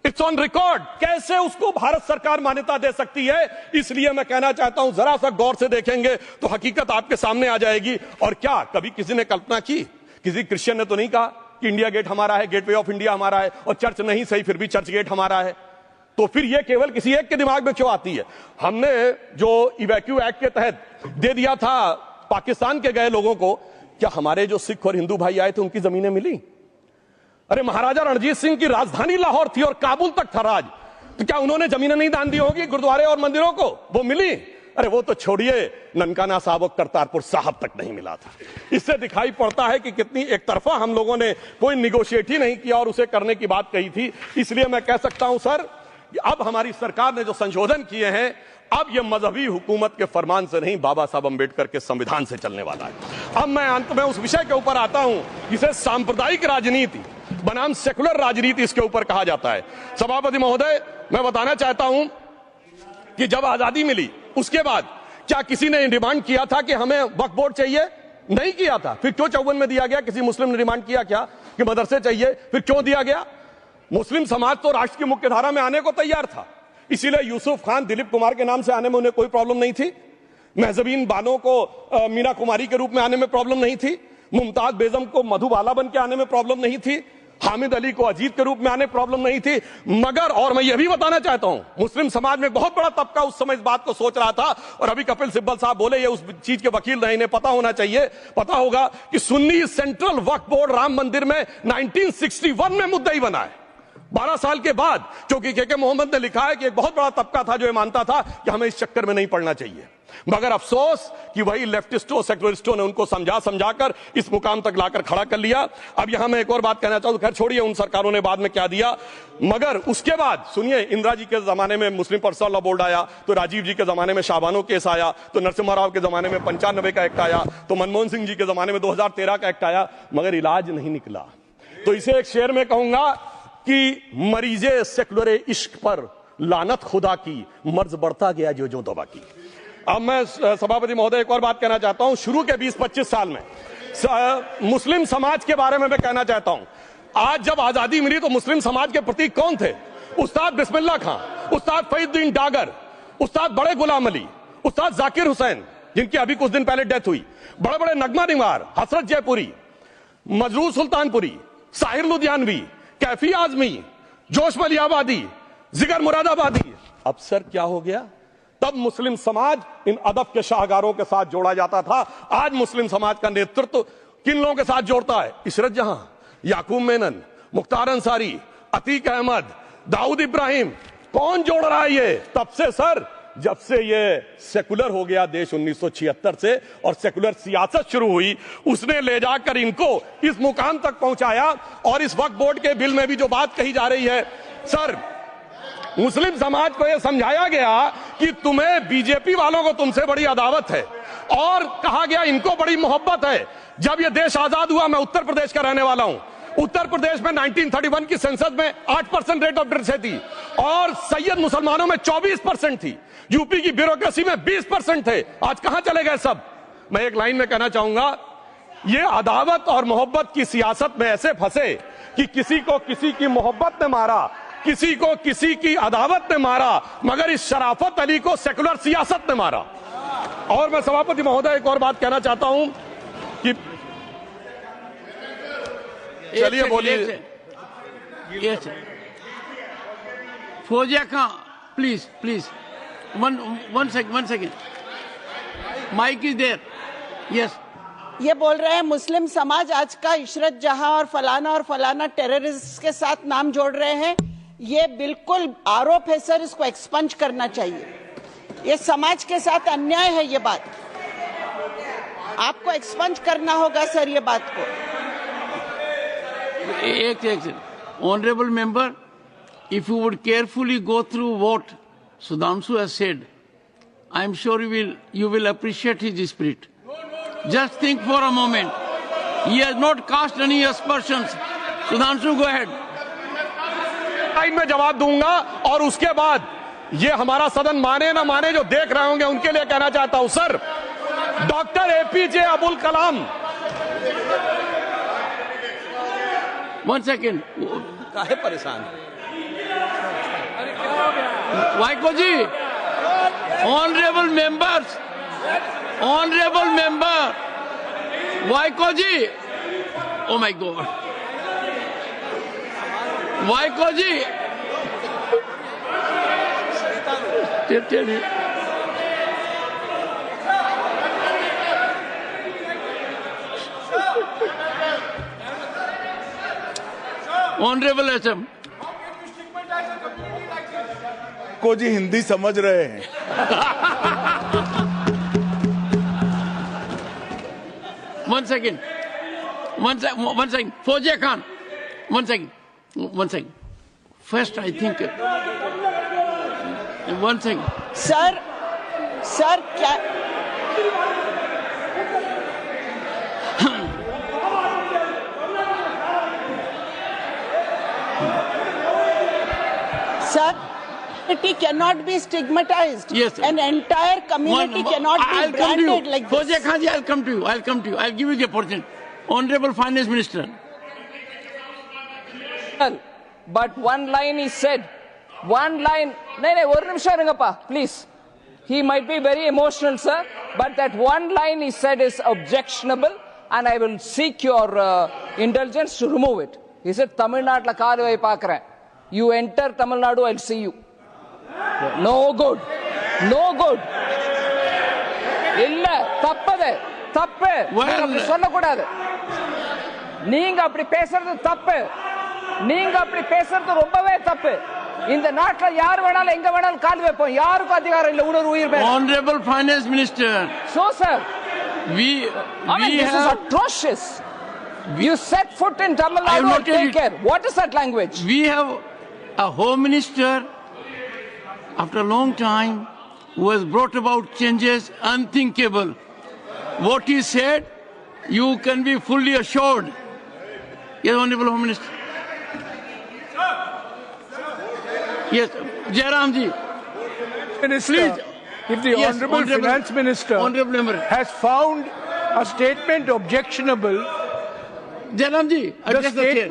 it's on record. कैसे उसको भारत सरकार मान्यता दे सकती है? इसलिए मैं कहना चाहता हूं, जरा सा गौर से देखेंगे तो हकीकत आपके सामने आ जाएगी। और क्या कभी किसी ने कल्पना की, किसी क्रिश्चियन ने तो नहीं कहा कि इंडिया गेट हमारा है, गेटवे ऑफ इंडिया हमारा है, और चर्च नहीं सही फिर भी चर्च गेट हमारा है? तो फिर ये केवल किसी एक के दिमाग में क्यों आती है? हमने जो इवैक्यू एक्ट के तहत दे दिया था पाकिस्तान के गए लोगों को, क्या हमारे जो सिख और हिंदू भाई आए थे उनकी जमीनें मिली? अरे महाराजा रणजीत सिंह की राजधानी लाहौर थी और काबुल तक था राज, तो क्या उन्होंने जमीनें नहीं दान दी होगी गुरुद्वारे और मंदिरों को? वो मिली। अरे वो तो छोड़िए, ननकाना साहब और करतारपुर साहब तक नहीं मिला था। इससे दिखाई पड़ता है कि कितनी एक तरफा हम लोगों ने कोई निगोशिएट ही नहीं किया और उसे करने की बात कही थी। इसलिए मैं कह सकता हूं सर, अब हमारी सरकार ने जो संशोधन किए हैं, अब यह मजहबी हुकूमत के फरमान से नहीं, बाबा साहब अंबेडकर के संविधान से चलने वाला है। अब मैं अंत में उस विषय के ऊपर आता हूं जिसे सांप्रदायिक राजनीति बनाम सेकुलर राजनीति इसके ऊपर कहा जाता है। सभापति महोदय, मैं बताना चाहता हूं कि जब आजादी मिली उसके बाद क्या किसी ने डिमांड किया था कि हमें वक्फ बोर्ड चाहिए? नहीं किया था। फिर क्यों 54 में दिया गया? किसी मुस्लिम ने डिमांड किया क्या कि मदरसे चाहिए? फिर क्यों दिया गया? मुस्लिम समाज तो राष्ट्र की मुख्य धारा में आने को तैयार था, इसीलिए यूसुफ खान, दिलीप कुमार के नाम से आने में उन्हें कोई प्रॉब्लम नहीं थी। महजबीन बानो को मीना कुमारी के रूप में आने में प्रॉब्लम नहीं थी। मुमताज बेगम को मधुबाला बन के आने में प्रॉब्लम नहीं थी। हामिद अली को अजीत के रूप में आने प्रॉब्लम नहीं थी। मगर, और मैं यह भी बताना चाहता हूं, मुस्लिम समाज में बहुत बड़ा तबका उस समय इस बात को सोच रहा था, और अभी कपिल सिब्बल साहब बोले, ये उस चीज के वकील नहीं, इन्हें पता होना चाहिए, पता होगा कि सुन्नी सेंट्रल वक्फ बोर्ड राम मंदिर में 1961 में मुद्दई बना है, 12 साल के बाद। क्योंकि के मोहम्मद ने लिखा है कि एक बहुत बड़ा तबका था जो ये मानता था कि हमें इस चक्कर में नहीं पड़ना चाहिए। मगर अफसोस कि वही लेफ्टिस्टों, सेकुलरिस्टों ने उनको समझाकर इस मुकाम तक लाकर खड़ा कर लिया। अब यहां मैं एक और बात कहना चाहूं, खैर छोड़िए उन सरकारों ने बाद में क्या दिया, मगर उसके बाद सुनिए, इंदिरा जी के जमाने में मुस्लिम पर्सनल लॉ बोर्ड आया, तो राजीव जी के जमाने में शाहबानो केस आया, तो नरसिम्हा राव के जमाने में 95 का एक्ट आया, तो मनमोहन सिंह जी के जमाने में 2013 का एक्ट आया, मगर इलाज नहीं निकला। तो इसे एक शेर में कहूंगा कि मरीजे सेकुलर इश्क पर लानत खुदा की, मर्ज बढ़ता गया जो जो दवा की। अब मैं सभापति महोदय एक और बात कहना चाहता हूं। शुरू के 20-25 साल में मुस्लिम समाज के बारे में मैं कहना चाहता हूं। आज जब आजादी मिली तो मुस्लिम समाज के प्रतीक कौन थे? उस्ताद बिस्मिल्लाह खां, उस्ताद फरीदुद्दीन डागर, उस्ताद बड़े गुलाम अली, उस्ताद जाकिर हुसैन, जिनकी अभी कुछ दिन पहले डेथ हुई, बड़े बड़े नगमा निवार, हसरत जयपुरी, मजरूर सुल्तानपुरी, साहिर लुधियानवी, कैफी आजमी, जोश मलियाबादी, जिगर मुरादाबादी। अब सर क्या हो गया? तब मुस्लिम समाज इन अदब के शाहकारों के साथ जोड़ा जाता था। आज मुस्लिम समाज का नेतृत्व किन लोगों के साथ जोड़ता है? इशरत जहां, याकूब मेनन, मुख्तार अंसारी, अतीक अहमद, दाऊद इब्राहिम। कौन जोड़ रहा है ये? तब से सर, जब से ये सेकुलर हो गया देश 1976 से और सेकुलर सियासत शुरू हुई, उसने ले जाकर इनको इस मुकाम तक पहुंचाया। और इस वक्फ बोर्ड के बिल में भी जो बात कही जा रही है सर, मुस्लिम समाज को यह समझाया गया कि तुम्हें बीजेपी वालों को तुमसे बड़ी अदावत है, और कहा गया इनको बड़ी मोहब्बत है। जब यह देश आजाद हुआ, मैं उत्तर प्रदेश का रहने वाला हूं, उत्तर प्रदेश में 1931 की सेंसस में 8% रेट ऑफ डेथ थी और सैयद मुसलमानों में 24% थी। यूपी की ब्यूरोक्रेसी में 20% थे। आज कहां चले गए सब? मैं एक लाइन में कहना चाहूंगा, ये अदावत और मोहब्बत की सियासत में ऐसे फंसे कि किसी को किसी की मोहब्बत ने मारा, किसी को किसी की अदावत ने मारा, मगर इस शराफत अली को सेकुलर सियासत ने मारा। और मैं सभापति महोदय एक और बात कहना चाहता हूं कि चलिए बोलिए। Fauzia Khan, please one second, mike is there. Yes, ये बोल रहे हैं मुस्लिम समाज आज का इशरत जहां और फलाना टेररिस्ट के साथ नाम जोड़ रहे हैं। ये बिल्कुल आरोप है सर, इसको एक्सपंज करना चाहिए। ये समाज के साथ अन्याय है। ये बात आपको एक्सपंज करना होगा सर, ये बात को। एक honourable member, if you would carefully go through what Sudhanshu has said, I am sure you will appreciate his spirit. Just think for a moment. He has not cast any aspersions. Sudhanshu, go ahead. Time में जवाब दूंगा और उसके बाद ये हमारा सदन माने ना माने, जो देख रहे होंगे उनके लिए कहना चाहता हूं sir, doctor APJ Abdul Kalam. One second. काहे परेशान? Vaiko ji, honourable member, Vaiko ji, oh my God, Vaiko ji, tell you. Honorable SM. को जी हिंदी समझ रहे हैं। One second. Fauziya Khan. One second. First, I think. One second. Sir क्या Sir, it cannot be stigmatized. Yes, sir. An entire community cannot be branded like this. Fauziya Khan ji, I'll come to you. I'll give you the opportunity. Honorable Finance Minister. But one line is said. One line. No, one nimisham irungappa, please. He might be very emotional, sir, but that one line he said is objectionable, and I will seek your indulgence to remove it. He said, Tamil Nadu la kaadu vai paakren. You enter Tamil Nadu, I'll see you. No good. No good. Illa, தப்பு. நீங்க அப்படி சொல்லக்கூடாது. நீங்க அப்படி பேசுறது தப்பு. நீங்க அப்படி பேசுறது ரொம்பவே தப்பு. இந்த நாட்டுல யார் வேணாலும் எங்க வேணாலும் கால் வைப்போம். யாருக்கும் அதிகாரம் இல்ல ஒரு உயிர் மேல. Honorable Finance Minister. So sir, this is atrocious. You set foot in Tamil Nadu, take care. What is that language? We have a Home Minister after a long time who has brought about changes unthinkable. What he said, you can be fully assured. Yes, Honorable Home Minister. Yes, Jairam ji. Minister, Please. if the Yes, Honorable Finance Minister Honorable Member. has found a statement objectionable, Jairam ji, address the chair.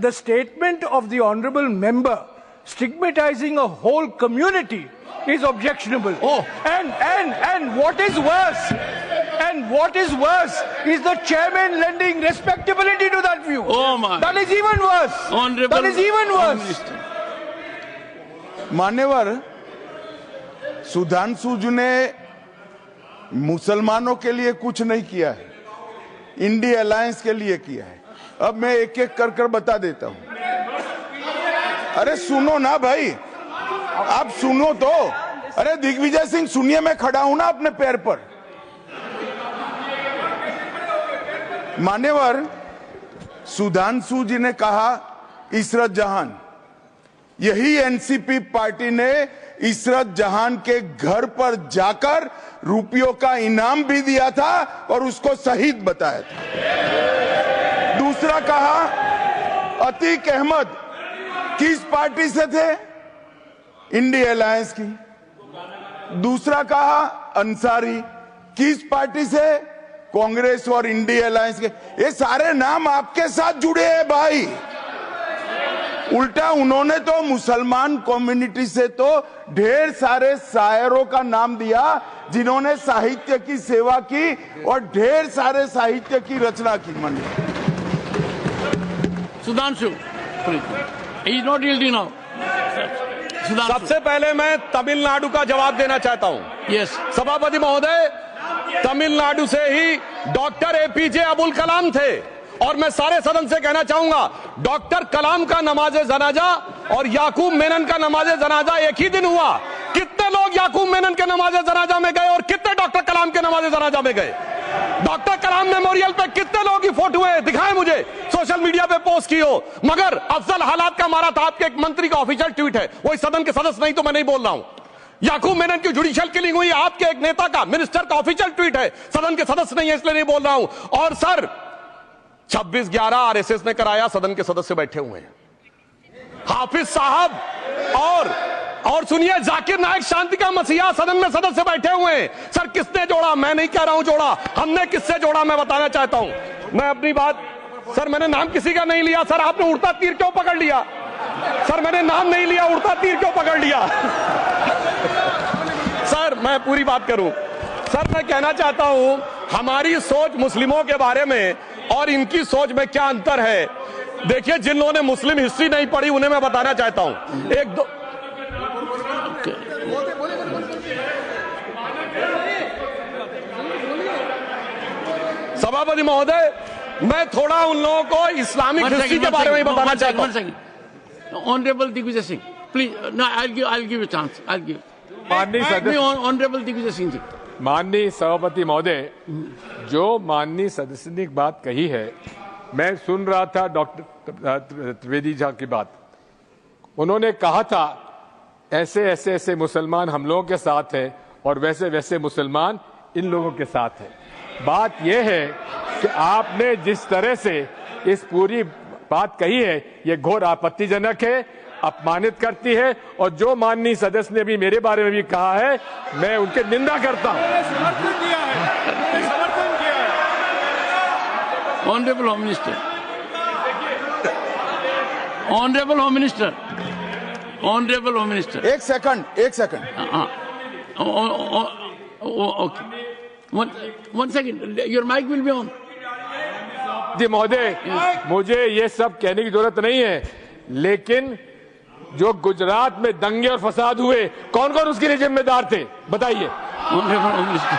the statement of the Honorable Member stigmatizing a whole community is objectionable. Oh. And what is worse is the chairman lending respectability to that view. Oh my. That is even worse. Honorable That is even Home worse. Minister. मान्यवर सुधांशु जी ने मुसलमानों के लिए कुछ नहीं किया है, India alliance के लिए किया है। अब मैं एक एक कर बता देता हूं। अरे सुनो ना भाई, आप सुनो तो। अरे दिग्विजय सिंह सुनिए, मैं खड़ा हूं ना अपने पैर पर। मान्यवर सुधांशु जी ने कहा इशरत जहान, यही एनसीपी पार्टी ने इशरत जहान के घर पर जाकर रुपयों का इनाम भी दिया था और उसको शहीद बताया था। दूसरा कहा अतीक अहमद किस पार्टी से थे? इंडिया अलायंस की। दूसरा कहा अंसारी किस पार्टी से? कांग्रेस और इंडिया अलायंस के। ये सारे नाम आपके साथ जुड़े हैं भाई। उल्टा उन्होंने तो मुसलमान कम्युनिटी से तो ढेर सारे शायरों का नाम दिया जिन्होंने साहित्य की सेवा की और ढेर सारे साहित्य की रचना की। मंडी Sudhanshu, please. He is not yielding now. Sudhanshu. सबसे पहले मैं तमिलनाडु का जवाब देना चाहता हूं। Yes. सभापति महोदय, तमिलनाडु से ही डॉक्टर एपीजे अब्दुल कलाम थे और मैं सारे सदन से कहना चाहूंगा, डॉक्टर कलाम का नमाजे जनाजा और याकूब मेनन का नमाजे जनाजा एक ही दिन हुआ। कितने लोग याकूब मेनन के नमाजे जनाजा में गए और कितने डॉक्टर कलाम के नमाजे जनाजा में गए? डॉक्टर कलाम मेमोरियल पे कितने लोगों की फोटो है? दिखाएं मुझे, सोशल मीडिया पे पोस्ट की हो। मगर अफजल हालात का मारा था, आपके एक मंत्री का ऑफिशियल ट्वीट है, वही सदन के सदस्य नहीं तो मैं नहीं बोल रहा हूं। याकूब मेनन की जुडिशियल किलिंग हुई, आपके एक नेता का, मिनिस्टर का ऑफिशियल ट्वीट है, सदन के सदस्य नहीं है इसलिए नहीं बोल रहा हूं। और सर 26/11 आरएसएस ने कराया, सदन के सदस्य बैठे हुए हैं। हाफिज साहब और सुनिए, जाकिर नायक शांति का मसीहा सदन में सदस्य बैठे हुए हैं। सर किसने जोड़ा? मैं नहीं कह रहा हूं जोड़ा, हमने किससे जोड़ा मैं बताना चाहता हूं। मैं अपनी बात, सर मैंने नाम किसी का नहीं लिया। सर आपने उड़ता तीर क्यों पकड़ लिया? सर मैंने नाम नहीं लिया, उड़ता तीर क्यों पकड़ लिया? सर मैं पूरी बात करूं। सर मैं कहना चाहता हूं, हमारी सोच मुस्लिमों के बारे में और इनकी सोच में क्या अंतर है। देखिए, जिन लोगों ने मुस्लिम हिस्ट्री नहीं पढ़ी उन्हें मैं बताना चाहता हूं। एक दो सभापति महोदय, मैं थोड़ा उन लोगों को इस्लामिक हिस्ट्री के बारे में बताना चाहता हूं। Honourable Digvijaya Singh, please, no, I'll give a chance. I'll give. माननीय सदस्य, ऑनरेबल दिग्विजय सिंह जी। माननीय सभापति महोदय, जो माननीय सदस्य ने बात कही है, मैं सुन रहा था डॉक्टर त्रिवेदी जी की बात। उन्होंने कहा था ऐसे ऐसे ऐसे मुसलमान हम लोगों के साथ हैं और वैसे वैसे मुसलमान इन लोगों के साथ हैं। बात यह है कि आपने जिस तरह से इस पूरी बात कही है, ये घोर आपत्तिजनक है, अपमानित करती है, और जो माननीय सदस्य ने भी मेरे बारे में भी कहा है, मैं उनकी निंदा करता हूं। Honourable home minister, honourable home minister, honourable home minister, एक second. Okay, one second, your mike will be on. जी महोदय, मुझे ये सब कहने की जरूरत नहीं है, लेकिन जो गुजरात में दंगे और फसाद हुए, कौन कौन उसके लिए जिम्मेदार थे, बताइए। Honourable home minister.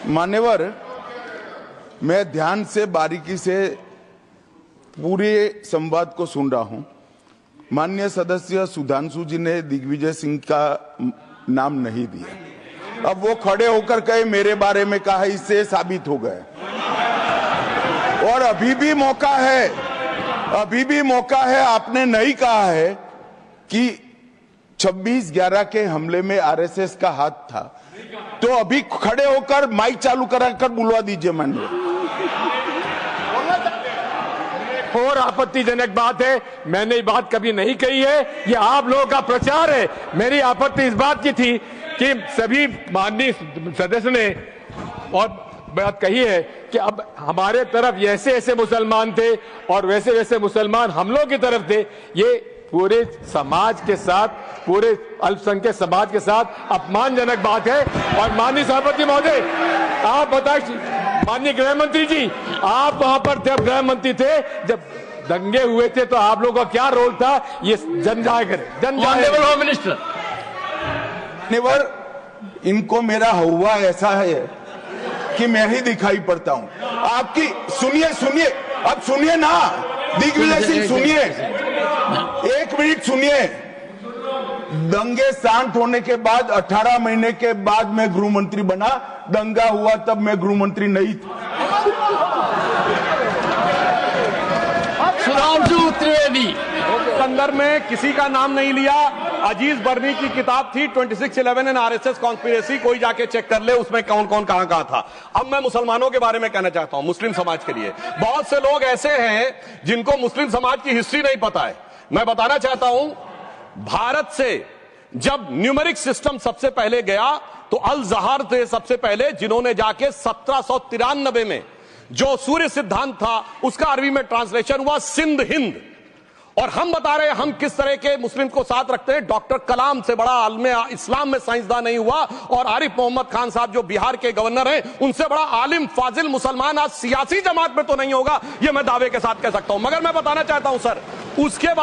मान्यवर, मैं ध्यान से बारीकी से पूरे संवाद को सुन रहा हूं। माननीय सदस्य सुधांशु जी ने दिग्विजय सिंह का नाम नहीं दिया। अब वो खड़े होकर कहे मेरे बारे में कहा, इससे साबित हो गए। और अभी भी मौका है, आपने नहीं कहा है कि 26/11 के हमले में आरएसएस का हाथ था, तो अभी खड़े होकर माइक चालू कराकर बुलवा दीजिए। माननीय, और आपत्तिजनक बात है, मैंने ये बात कभी नहीं कही है, ये आप लोगों का प्रचार है। मेरी आपत्ति इस बात की थी कि सभी माननीय सदस्य ने और बात कही है कि अब हमारे तरफ ऐसे ऐसे मुसलमान थे और वैसे वैसे मुसलमान हम लोग की तरफ थे। ये पूरे समाज के साथ, पूरे अल्पसंख्यक समाज के साथ अपमानजनक बात है। और माननीय सभापति महोदय, आप बताइए, माननीय गृह मंत्री जी, आप वहां पर थे, गृह मंत्री थे जब दंगे हुए थे, तो आप लोगों का क्या रोल था, ये जन जाएगा। होम मिनिस्टर, इनको मेरा हुआ ऐसा है कि मैं ही दिखाई पड़ता हूं। आपकी सुनिए, अब सुनिए ना दिग्विजय सिंह, सुनिए, 1 मिनट सुनिए। दंगे शांत होने के बाद 18 महीने के बाद मैं गृह मंत्री बना। दंगा हुआ तब मैं गृह मंत्री नहीं था। सुधांशु त्रिवेदी, संदर्भ में किसी का नाम नहीं लिया। अजीज बर्नी की किताब थी 2611 एंड आरएसएस कॉन्स्पिरेसी, कोई जाके चेक कर ले उसमें कौन कौन कहां कहां था। अब मैं मुसलमानों के बारे में कहना चाहता हूं, मुस्लिम समाज के लिए। बहुत से लोग ऐसे हैं जिनको मुस्लिम समाज की हिस्ट्री नहीं पता है। मैं बताना चाहता हूं, भारत से जब न्यूमेरिक सिस्टम सबसे पहले गया तो अल जहार थे सबसे पहले, जिन्होंने जाके 1793 में जो सूर्य सिद्धांत था उसका अरबी में ट्रांसलेशन हुआ सिंध हिंद। और हम बता रहे हैं हम किस तरह के मुस्लिम को साथ रखते हैं। डॉक्टर कलाम से बड़ा आलिम इस्लाम में साइंसदान नहीं हुआ, और आरिफ मोहम्मद खान साहब जो बिहार के गवर्नर हैं, उनसे बड़ा आलिम फाजिल मुसलमान आज सियासी जमात में तो नहीं होगा, यह मैं दावे के साथ कह सकता हूं। मगर मैं बताना चाहता हूं सर, उसके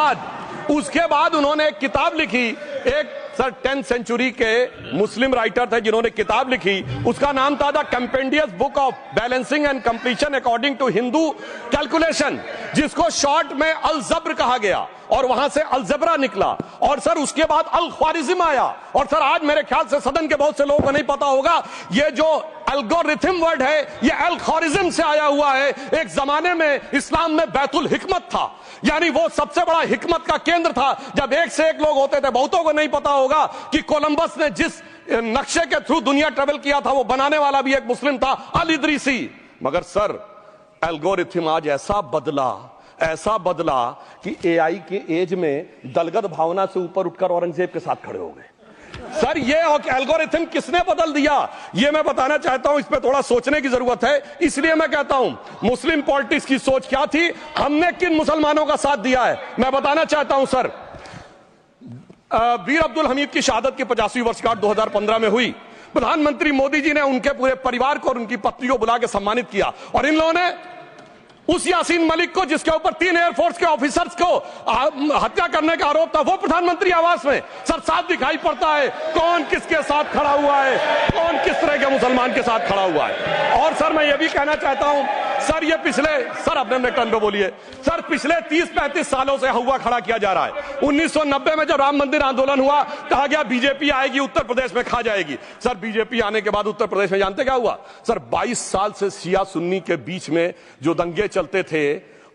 बाद उन्होंने एक किताब लिखी, एक सर 10th सेंचुरी के मुस्लिम राइटर थे जिन्होंने किताब लिखी, उसका नाम था the compendious book of balancing and completion according to Hindu calculation, जिसको शॉर्ट में अल जब्र कहा गया, और वहां से अलजबरा निकला। और सर उसके बाद अल ख्वारिज्म आया। और सर आज मेरे ख्याल से सदन के बहुत से लोगों को नहीं पता होगा, ये जो एल्गोरिथम वर्ड है ये अल ख्वारिज्म से आया हुआ है। एक जमाने में इस्लाम में बैतुल हिकमत था, यानी वो सबसे बड़ा हिकमत का केंद्र था। जब एक से एक लोग होते थे, बहुतों को नहीं पता होगा कि कोलंबस ने जिस नक्शे के थ्रू दुनिया ट्रेवल किया था, वो बनाने वाला भी एक मुस्लिम था, अल इदरीसी। मगर सर एल्गोरिथम आज ऐसा बदला कि एआई के एज में दलगत भावना से ऊपर उठकर औरंगजेब के साथ खड़े हो गए। सर ये एल्गोरिथम किसने बदल दिया, ये मैं बताना चाहता हूं। इस पे थोड़ा सोचने की जरूरत है। इसलिए मैं कहता हूं मुस्लिम पॉलिटिक्स की सोच क्या थी, हमने किन मुसलमानों का साथ दिया है, मैं बताना चाहता हूं। सर वीर अब्दुल हमीद की शहादत की 50वीं वर्षगांठ 2015 में हुई। प्रधानमंत्री मोदी जी ने उनके पूरे परिवार को और उनकी पत्नी को बुला के सम्मानित किया, और इन लोगों ने उस यासीन मलिक को जिसके ऊपर 3 एयरफोर्स के ऑफिसर्स को हत्या करने का आरोप था, वो प्रधानमंत्री आवास में। सर साफ दिखाई पड़ता है कौन किसके साथ खड़ा हुआ है, कौन किस तरह के मुसलमान के साथ खड़ा हुआ है। और सर मैं ये भी कहना चाहता हूं सर, ये पिछले सर अपने टर्न पे बोलिए सर, पिछले 30-35 सालों से हुआ खड़ा किया जा रहा है। 1990 में जब राम मंदिर आंदोलन हुआ, कहा गया बीजेपी आएगी उत्तर प्रदेश में खा जाएगी। सर बीजेपी आने के बाद उत्तर प्रदेश में जानते क्या हुआ सर? 22 साल से शिया सुन्नी के बीच में जो दंगे चलते थे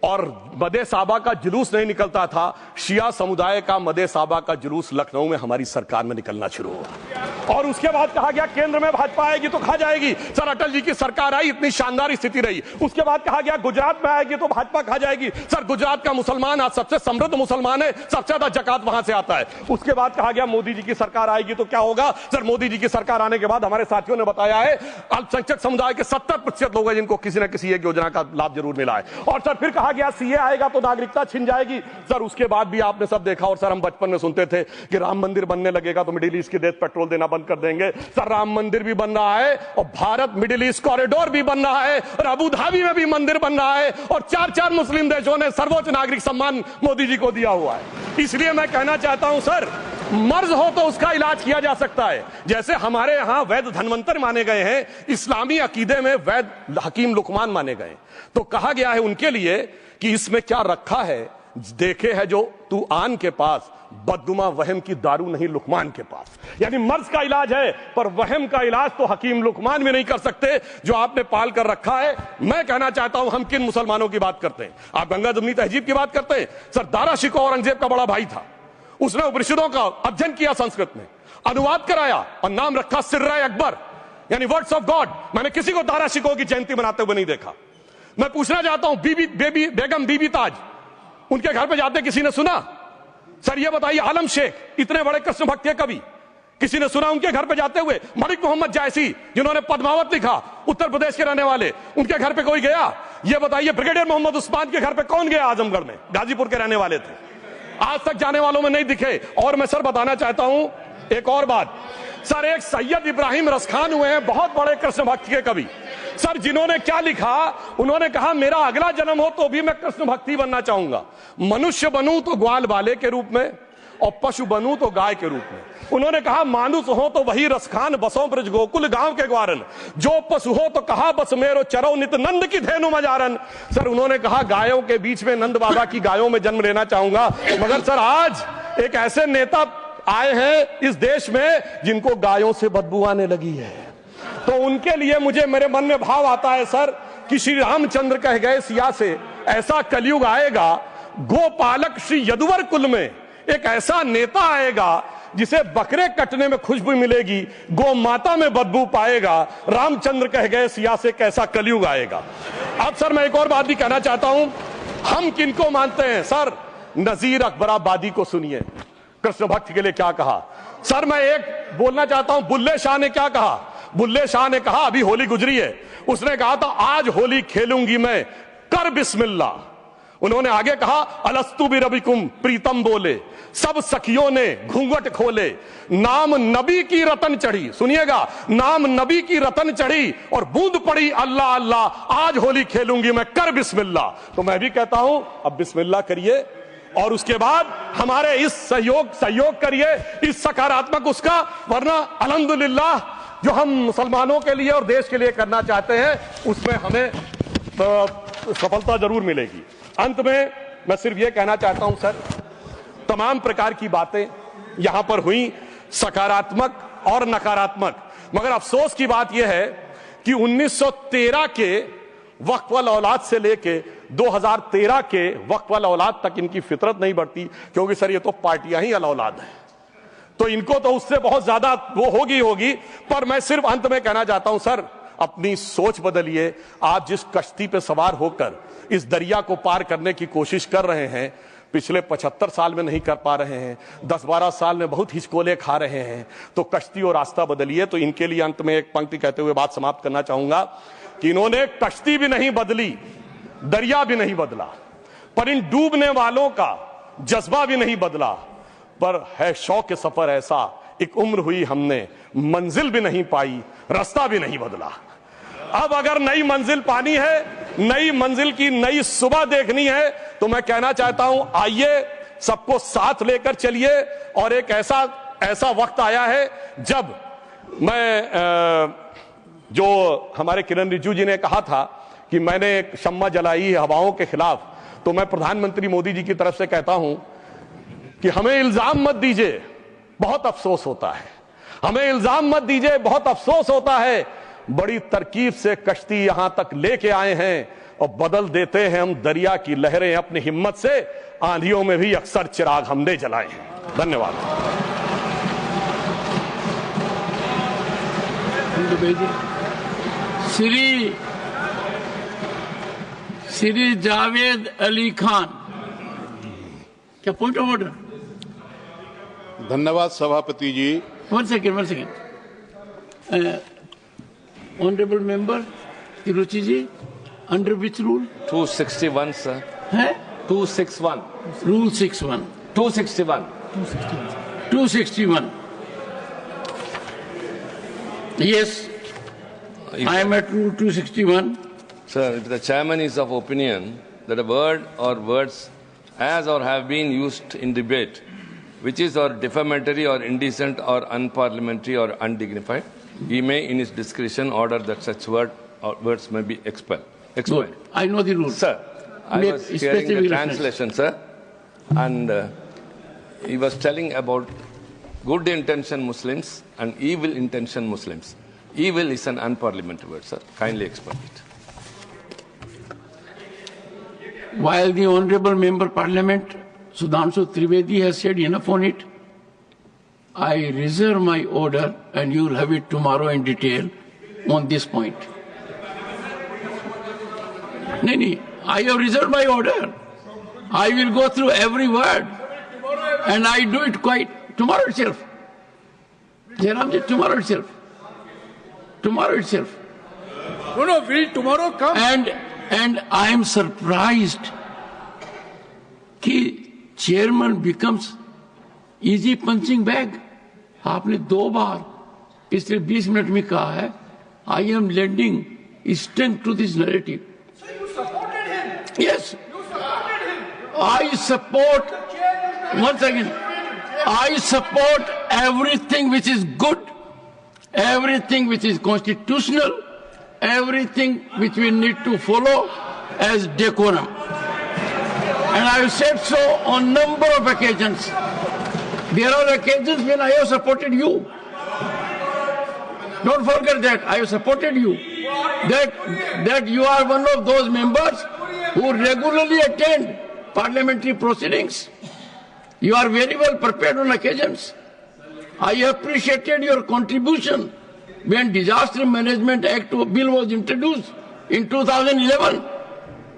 और मदे साबा का जुलूस नहीं निकलता था, शिया समुदाय का मदे साबा का जुलूस लखनऊ में हमारी सरकार में निकलना शुरू हुआ। और उसके बाद कहा गया केंद्र में भाजपा आएगी तो खा जाएगी। सर अटल जी की सरकार आई, इतनी शानदार स्थिति रही। उसके बाद कहा गया गुजरात में आएगी तो भाजपा खा जाएगी। सर गुजरात का मुसलमान आज सबसे समृद्ध मुसलमान है, सबसे ज्यादा जकात वहां से आता है। उसके बाद कहा गया मोदी जी की सरकार आएगी तो क्या होगा? सर मोदी जी की सरकार आने के बाद हमारे साथियों ने बताया है अल्पसंख्यक समुदाय के 70% लोग हैं जिनको किसी न किसी एक योजना का लाभ जरूर मिला है। और सर फिर कहा गया सीए आएगा तो नागरिकता छिन जाएगी। सर उसके बाद भी आपने सब देखा, और सर हम बचपन में सुनते थे कि राम मंदिर बनने लगेगा तो मिडिल ईस्ट के देश पेट्रोल देना बंद कर देंगे। सर राम मंदिर भी बन रहा है और भारत मिडिल ईस्ट कॉरिडोर भी बन रहा है और अबू धाबी में भी मंदिर बन रहा है और 4 मुस्लिम देशों ने सर्वोच्च नागरिक सम्मान मोदी जी को दिया हुआ है। इसलिए मैं कहना चाहता हूं सर, मर्ज हो तो उसका इलाज किया जा सकता है। जैसे हमारे यहां वैद धनवंतर माने गए हैं, इस्लामी अकीदे में वैद हकीम लुकमान माने गए, तो कहा गया है उनके लिए कि इसमें क्या रखा है, देखे है जो तू आन के पास, बदगुमा वहम की दारू नहीं लुकमान के पास। यानी मर्ज का इलाज है पर वहम का इलाज तो हकीम लुकमान भी नहीं कर सकते जो आपने पाल कर रखा है। मैं कहना चाहता हूं हम किन मुसलमानों की बात करते हैं? आप गंगा जमुनी तहजीब की बात करते हैं। सर दारा शिकोह औरंगजेब का बड़ा भाई था, उसने उपनिषदों का अध्ययन किया, संस्कृत में अनुवाद कराया और नाम रखा सिर्रा अकबर, यानी वर्ड्स ऑफ गॉड। मैंने किसी को दारा शिकोह की जयंती मनाते हुए नहीं देखा। मैं पूछना चाहता हूं बेगम बीबी ताज, उनके घर पे जाते किसी ने सुना? सर ये बताइए, आलम शेख इतने बड़े कृष्ण भक्त के कवि, किसी ने सुना उनके घर पे जाते हुए? मलिक मोहम्मद जायसी जिन्होंने पद्मावत लिखा, उत्तर प्रदेश के रहने वाले, उनके घर पे कोई गया? ये बताइए ब्रिगेडियर मोहम्मद उस्मान के घर पे कौन गया? आजमगढ़ में, गाजीपुर के रहने वाले थे, आज तक जाने वालों में नहीं दिखे। और मैं सर बताना चाहता हूं एक और बात, सर एक सैयद इब्राहिम रसखान हुए हैं, बहुत बड़े कृष्ण भक्त के कवि। सर जिन्होंने क्या लिखा, उन्होंने कहा मेरा अगला जन्म हो तो भी मैं कृष्ण भक्ति बनना चाहूंगा, मनुष्य बनूं तो ग्वाल बाले के रूप में और पशु बनूं तो गाय के रूप में। उन्होंने कहा मानुष हो तो वही रसखान, बसों ब्रज गोकुल गांव के ग्वारन, जो पशु हो तो कहा बस मेरो चरो नित नंद की धेनु मजारन। सर उन्होंने कहा गायों के बीच में नंद बाबा की गायों में जन्म लेना चाहूंगा। मगर सर आज एक ऐसे नेता आए हैं इस देश में जिनको गायों से बदबू आने लगी है, तो उनके लिए मुझे मेरे मन में भाव आता है सर कि श्री रामचंद्र कह गए सिया से, ऐसा कलयुग आएगा गोपालक श्री यदुवर कुल में एक ऐसा नेता आएगा जिसे बकरे कटने में खुशबू मिलेगी, गौ माता में बदबू पाएगा। रामचंद्र कह गए सिया से कैसा कलयुग आएगा। अब सर मैं एक और बात भी कहना चाहता हूं, हम किनको मानते हैं? सर नजीर अकबराबादी को सुनिए, कृष्ण भक्त के लिए क्या कहा। सर मैं एक बोलना चाहता हूं, बुल्ले शाह ने क्या कहा? बुल्ले शाह ने कहा, अभी होली गुजरी है, उसने कहा था आज होली खेलूंगी मैं, कर बिस्मिल्लाह। उन्होंने आगे कहा अलस्तु बिरबिकुम, प्रीतम बोले, सब सखियों ने घूंघट खोले, नाम नबी की रतन चढ़ी, सुनिएगा, नाम नबी की रतन चढ़ी और बूंद पड़ी अल्लाह अल्लाह, आज होली खेलूंगी मैं, कर बिस्मिल्लाह। तो मैं भी कहता हूं अब बिस्मिल्लाह करिए और उसके बाद हमारे इस सहयोग करिए, इस सकारात्मक उसका, वरना अल्हम्दुलिल्लाह जो हम मुसलमानों के लिए और देश के लिए करना चाहते हैं उसमें हमें सफलता जरूर मिलेगी। अंत में मैं सिर्फ ये कहना चाहता हूं सर, तमाम प्रकार की बातें यहां पर हुई, सकारात्मक और नकारात्मक, मगर अफसोस की बात यह है कि 1913 के वक्फ वाल औलाद से लेके 2013 के वक्फ वाल औलाद तक इनकी फितरत नहीं बढ़ती, क्योंकि सर ये तो पार्टियां ही अल औलाद हैं, तो इनको तो उससे बहुत ज्यादा वो होगी। पर मैं सिर्फ अंत में कहना चाहता हूं सर, अपनी सोच बदलिए। आप जिस कश्ती पे सवार होकर इस दरिया को पार करने की कोशिश कर रहे हैं, पिछले 75 साल में नहीं कर पा रहे हैं, 10-12 साल में बहुत हिचकोले खा रहे हैं, तो कश्ती और रास्ता बदलिए। तो इनके लिए अंत में एक पंक्ति कहते हुए बात समाप्त करना चाहूंगा कि इन्होंने कश्ती भी नहीं बदली, दरिया भी नहीं बदला, पर इन डूबने वालों का जज्बा भी नहीं बदला, पर है शौक सफर ऐसा, एक उम्र हुई हमने, मंजिल भी नहीं पाई, रास्ता भी नहीं बदला। अब अगर नई मंजिल पानी है, नई मंजिल की नई सुबह देखनी है, तो मैं कहना चाहता हूं, आइए सबको साथ लेकर चलिए। और एक ऐसा वक्त आया है जब मैं जो हमारे किरण रिजिजू जी ने कहा था कि मैंने शम्मा जलाई हवाओं के खिलाफ, तो मैं प्रधानमंत्री मोदी जी की तरफ से कहता हूं कि हमें इल्जाम मत दीजिए, बहुत अफसोस होता है। हमें इल्जाम मत दीजिए, बहुत अफसोस होता है। बड़ी तरकीब से कश्ती यहां तक लेके आए हैं और बदल देते हैं हम दरिया की लहरें अपनी हिम्मत से। आंधियों में भी अक्सर चिराग हमने जलाए हैं। धन्यवाद। श्री जावेद अली खान, क्या पॉइंट ऑफ ऑर्डर? धन्यवाद सभापति जी। One second. Honourable member Tiruchi ji, under which rule? 261 sir है 261 rule 61 261 Yes, I am at rule 261. Sir, if the chairman is of opinion that a word or words as or have been used in debate which is or defamatory or indecent or unparliamentary or undignified, he may in his discretion order that such word or words may be expelled. Good. I know the rule. Sir, I was hearing the translation, sir, and he was telling about good intention Muslims and evil intention Muslims. Evil is an unparliamentary word, sir. Kindly explain it. While the Honorable Member Parliament, Sudhanshu Trivedi, has said enough on it, I reserve my order and you will have it tomorrow in detail on this point. Nini, I have reserved my order. I will go through every word and I do it quite tomorrow itself. Jairamji, tomorrow itself. Tomorrow itself. No, will tomorrow come? And I am surprised कि chairman becomes easy punching bag. आपने 2 बार पिछले 20 minute में कहा है, I am lending strength to this narrative. So you supported him? Yes. You supported him? I support, once again, I support everything which is good, everything which is constitutional, everything which we need to follow as decorum. And I have said so on number of occasions. There are occasions when I have supported you. Don't forget that I have supported you. That you are one of those members who regularly attend parliamentary proceedings. You are very well prepared on occasions. I appreciated your contribution when Disaster Management Act bill was introduced in 2011.